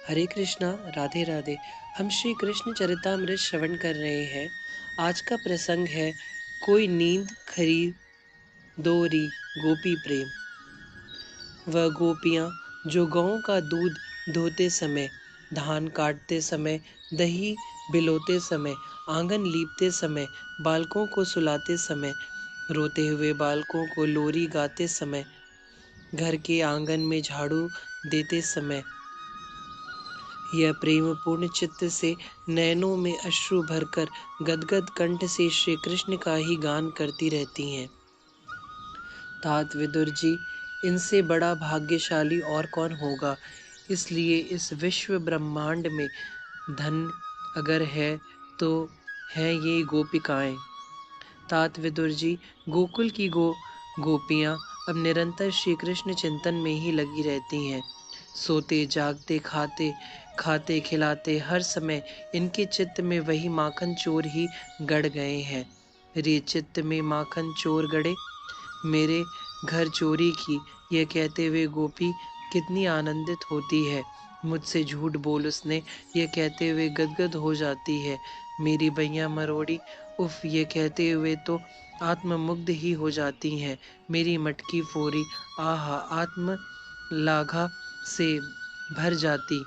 हरे कृष्णा। राधे राधे। हम श्री कृष्ण चरितामृत श्रवण कर रहे हैं। आज का प्रसंग है कोई नींद खरीदोरी गोपी प्रेम। वह गोपियाँ जो गौं का दूध धोते समय, धान काटते समय, दही बिलोते समय, आंगन लीपते समय, बालकों को सुलाते समय, रोते हुए बालकों को लोरी गाते समय, घर के आंगन में झाड़ू देते समय, यह प्रेम पूर्ण चित्त से नयनों में अश्रु भरकर गदगद कंठ से श्री कृष्ण का ही गान करती रहती हैं। तात विदुर जी, इनसे बड़ा भाग्यशाली और कौन होगा। इसलिए इस विश्व ब्रह्मांड में धन अगर है तो है ये गोपिकाएं। तात विदुर जी, गोकुल की गोपियां अब निरंतर श्री कृष्ण चिंतन में ही लगी रहती हैं। सोते जागते खाते खाते खिलाते हर समय इनके चित्त में वही माखन चोर ही गड़ गए हैं। रे चित्त में माखन चोर गड़े, मेरे घर चोरी की, यह कहते हुए गोपी कितनी आनंदित होती है। मुझसे झूठ बोल उसने, यह कहते हुए गदगद हो जाती है। मेरी बैया मरोड़ी, उफ, ये कहते हुए तो आत्ममुग्ध ही हो जाती हैं। मेरी मटकी फोरी, आहा, आत्म लाघा से भर जाती।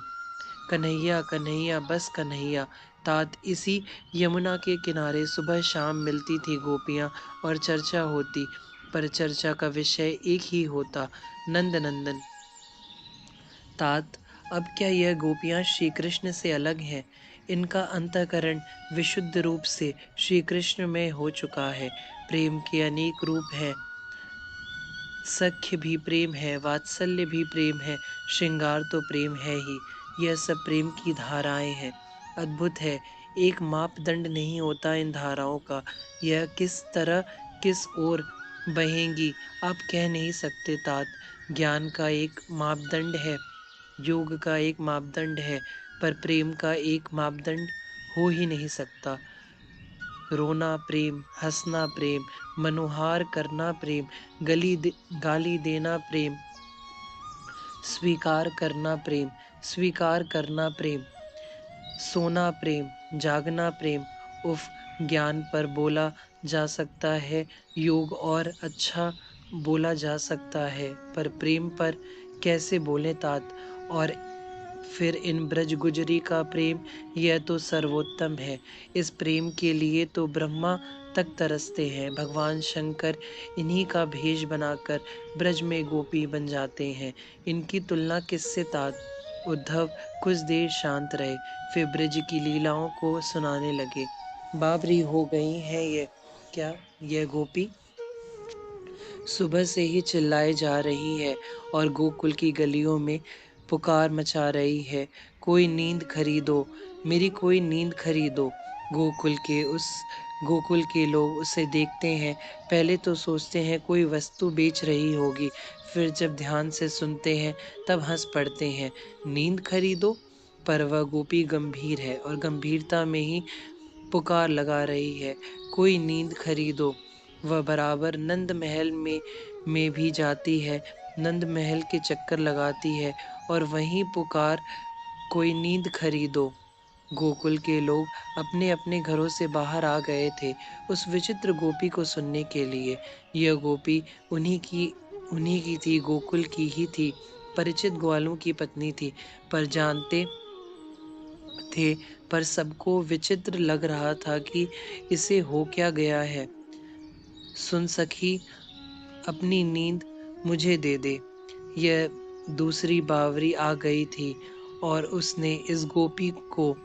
कन्हैया कन्हैया बस कन्हैया। तात इसी यमुना के किनारे सुबह शाम मिलती थी गोपियाँ और चर्चा होती, पर चर्चा का विषय एक ही होता, नंद नंदन। तात अब क्या यह गोपियाँ श्री कृष्ण से अलग हैं। इनका अंतःकरण विशुद्ध रूप से श्री कृष्ण में हो चुका है। प्रेम के अनेक रूप हैं। सख्य भी प्रेम है, वात्सल्य भी प्रेम है, श्रृंगार तो प्रेम है ही। यह सब प्रेम की धाराएं हैं। अद्भुत है, एक मापदंड नहीं होता इन धाराओं का। यह किस तरह किस ओर बहेंगी आप कह नहीं सकते तात। ज्ञान का एक मापदंड है, योग का एक मापदंड है, पर प्रेम का एक मापदंड हो ही नहीं सकता। रोना प्रेम, हंसना प्रेम, मनोहार करना प्रेम, गाली देना प्रेम, स्वीकार करना प्रेम, स्वीकार करना प्रेम, सोना प्रेम, जागना प्रेम। उफ, ज्ञान पर बोला जा सकता है, योग और अच्छा बोला जा सकता है, पर प्रेम पर कैसे बोले तात। और फिर इन ब्रज गुजरी का प्रेम, यह तो सर्वोत्तम है। इस प्रेम के लिए तो ब्रह्मा तक तरसते हैं। भगवान शंकर इन्हीं का भेष बनाकर ब्रज में गोपी बन जाते हैं। इनकी तुलना किससे तात। उद्धव कुछ देर शांत रहे, फिर ब्रज की लीलाओं को सुनाने लगे। बावरी हो गई हैं ये क्या, यह गोपी सुबह से ही चिल्लाए जा रही है और गोकुल की गलियों में पुकार मचा रही है, कोई नींद खरीदो, मेरी कोई नींद खरीदो। गोकुल के लोग उसे देखते हैं, पहले तो सोचते हैं कोई वस्तु बेच रही होगी, फिर जब ध्यान से सुनते हैं तब हंस पड़ते हैं। नींद खरीदो, पर वह गोपी गंभीर है और गंभीरता में ही पुकार लगा रही है, कोई नींद खरीदो। वह बराबर नंद महल में भी जाती है, नंद महल के चक्कर लगाती है और वहीं पुकार, कोई नींद खरीदो। गोकुल के लोग अपने अपने घरों से बाहर आ गए थे उस विचित्र गोपी को सुनने के लिए। यह गोपी उन्हीं की थी, गोकुल की ही थी, परिचित ग्वालों की पत्नी थी, पर जानते थे, पर सबको विचित्र लग रहा था कि इसे हो क्या गया है। सुन सखी, अपनी नींद मुझे दे दे। यह दूसरी बावरी आ गई थी और उसने इस गोपी को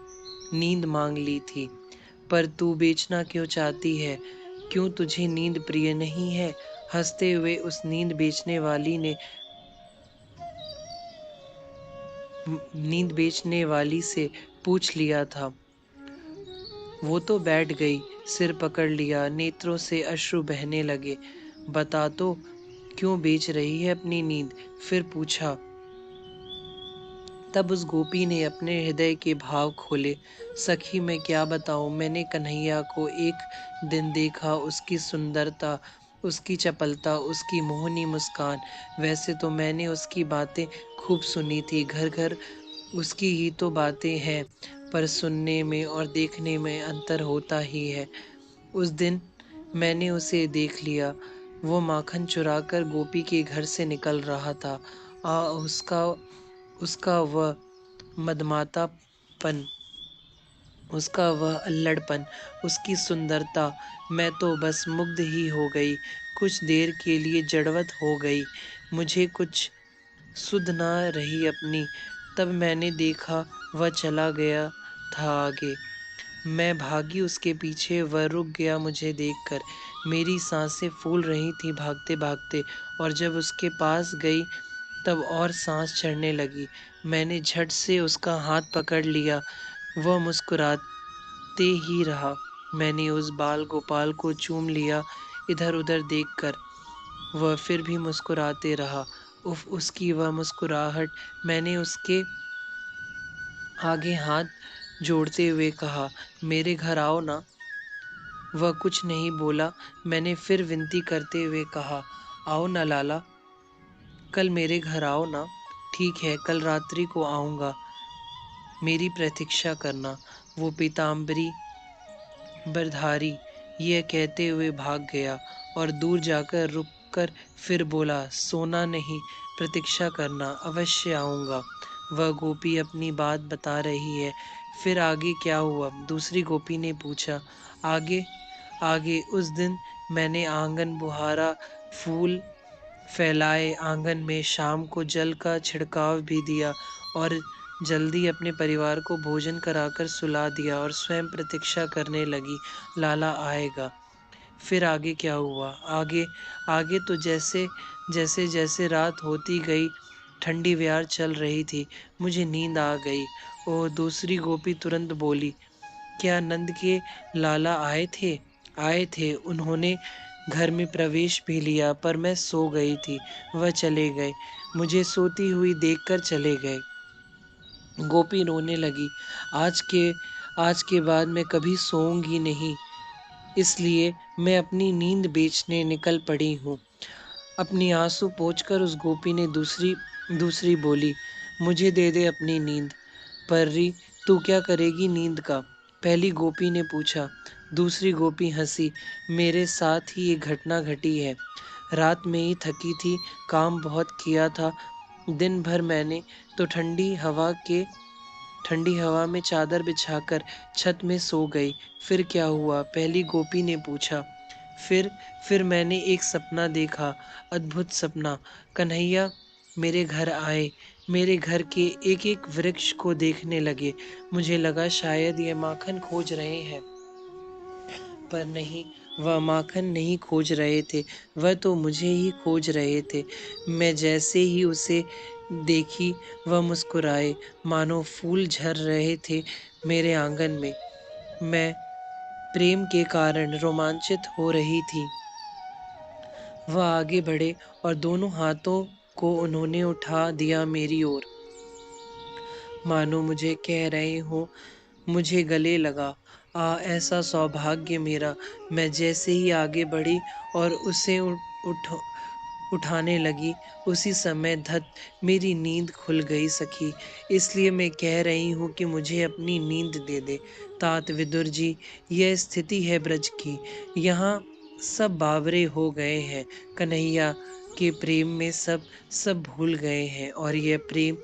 नींद मांग ली थी। पर तू बेचना क्यों चाहती है, क्यों तुझे नींद प्रिय नहीं है। हंसते हुए उस नींद बेचने वाली से पूछ लिया था। वो तो बैठ गई, सिर पकड़ लिया, नेत्रों से अश्रु बहने लगे। बता तो, क्यों बेच रही है अपनी नींद, फिर पूछा। तब उस गोपी ने अपने हृदय के भाव खोले। सखी, मैं क्या बताऊं, मैंने कन्हैया को एक दिन देखा, उसकी सुंदरता, उसकी चपलता, उसकी मोहनी मुस्कान, वैसे तो मैंने उसकी बातें खूब सुनी थी। घर घर उसकी ही तो बातें हैं, पर सुनने में और देखने में अंतर होता ही है। उस दिन मैंने उसे देख लिया, वो माखन चुराकर गोपी के घर से निकल रहा था। उसका उसका वह मदमातापन, उसका वह अल्लड़पन, उसकी सुंदरता, मैं तो बस मुग्ध ही हो गई। कुछ देर के लिए जड़वत हो गई, मुझे कुछ सुध ना रही अपनी। तब मैंने देखा वह चला गया था आगे। मैं भागी उसके पीछे, वह रुक गया मुझे देखकर। मेरी सांसें फूल रही थी भागते भागते, और जब उसके पास गई तब और सांस चढ़ने लगी। मैंने झट से उसका हाथ पकड़ लिया, वह मुस्कुराते ही रहा। मैंने उस बाल गोपाल को चूम लिया, इधर उधर देखकर। वह फिर भी मुस्कुराते रहा। उफ, उसकी वह मुस्कुराहट! मैंने उसके आगे हाथ जोड़ते हुए कहा, मेरे घर आओ ना। वह कुछ नहीं बोला। मैंने फिर विनती करते हुए कहा, आओ ना लाला, कल मेरे घर आओ ना। ठीक है, कल रात्रि को आऊँगा, मेरी प्रतीक्षा करना। वो पीताम्बरी बरधारी यह कहते हुए भाग गया और दूर जाकर रुककर फिर बोला, सोना नहीं, प्रतीक्षा करना, अवश्य आऊँगा। वह गोपी अपनी बात बता रही है। फिर आगे क्या हुआ? दूसरी गोपी ने पूछा। आगे आगे उस दिन मैंने आंगन बुहारा, फूल फैलाए आंगन में, शाम को जल का छिड़काव भी दिया और जल्दी अपने परिवार को भोजन कराकर सुला दिया और स्वयं प्रतीक्षा करने लगी, लाला आएगा। फिर आगे क्या हुआ? आगे आगे तो जैसे जैसे जैसे रात होती गई, ठंडी ब्यार चल रही थी, मुझे नींद आ गई। ओह! दूसरी गोपी तुरंत बोली, क्या नंद के लाला आए थे? आए थे, उन्होंने घर में प्रवेश भी लिया, पर मैं सो गई थी, वह चले गए, मुझे सोती हुई देखकर चले गए। गोपी रोने लगी। आज के आज के बाद मैं कभी सोऊंगी नहीं, इसलिए मैं अपनी नींद बेचने निकल पड़ी हूँ। अपनी आंसू पोंछकर उस गोपी ने दूसरी दूसरी बोली, मुझे दे दे अपनी नींद। पर्री, तू क्या करेगी नींद का? पहली गोपी ने पूछा। दूसरी गोपी हंसी, मेरे साथ ही ये घटना घटी है। रात में ही थकी थी, काम बहुत किया था। दिन भर मैंने तो ठंडी हवा में चादर बिछाकर छत में सो गई। फिर क्या हुआ? पहली गोपी ने पूछा। फिर फिर मैंने एक सपना देखा, अद्भुत सपना। कन्हैया मेरे घर आए, मेरे घर के एक एक वृक्ष को देखने लगे। मुझे लगा शायद ये माखन खोज रहे हैं, पर नहीं, वह माखन नहीं खोज रहे थे, वह तो मुझे ही खोज रहे थे। मैं जैसे ही उसे देखी, वह मुस्कुराए, मानो फूल झर रहे थे मेरे आंगन में। मैं प्रेम के कारण रोमांचित हो रही थी। वह आगे बढ़े और दोनों हाथों को उन्होंने उठा दिया मेरी ओर, मानो मुझे कह रहे हो, मुझे गले लगा। ऐसा सौभाग्य मेरा! मैं जैसे ही आगे बढ़ी और उसे उठाने लगी, उसी समय धत मेरी नींद खुल गई सखी। इसलिए मैं कह रही हूँ कि मुझे अपनी नींद दे दे। तात विदुर जी, यह स्थिति है ब्रज की। यहाँ सब बावरे हो गए हैं, कन्हैया के प्रेम में सब भूल गए हैं, और यह प्रेम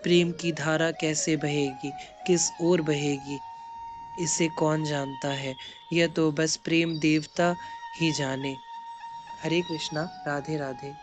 प्रेम की धारा कैसे बहेगी, किस ओर बहेगी, इसे कौन जानता है? यह तो बस प्रेम देवता ही जाने। हरे कृष्णा, राधे राधे।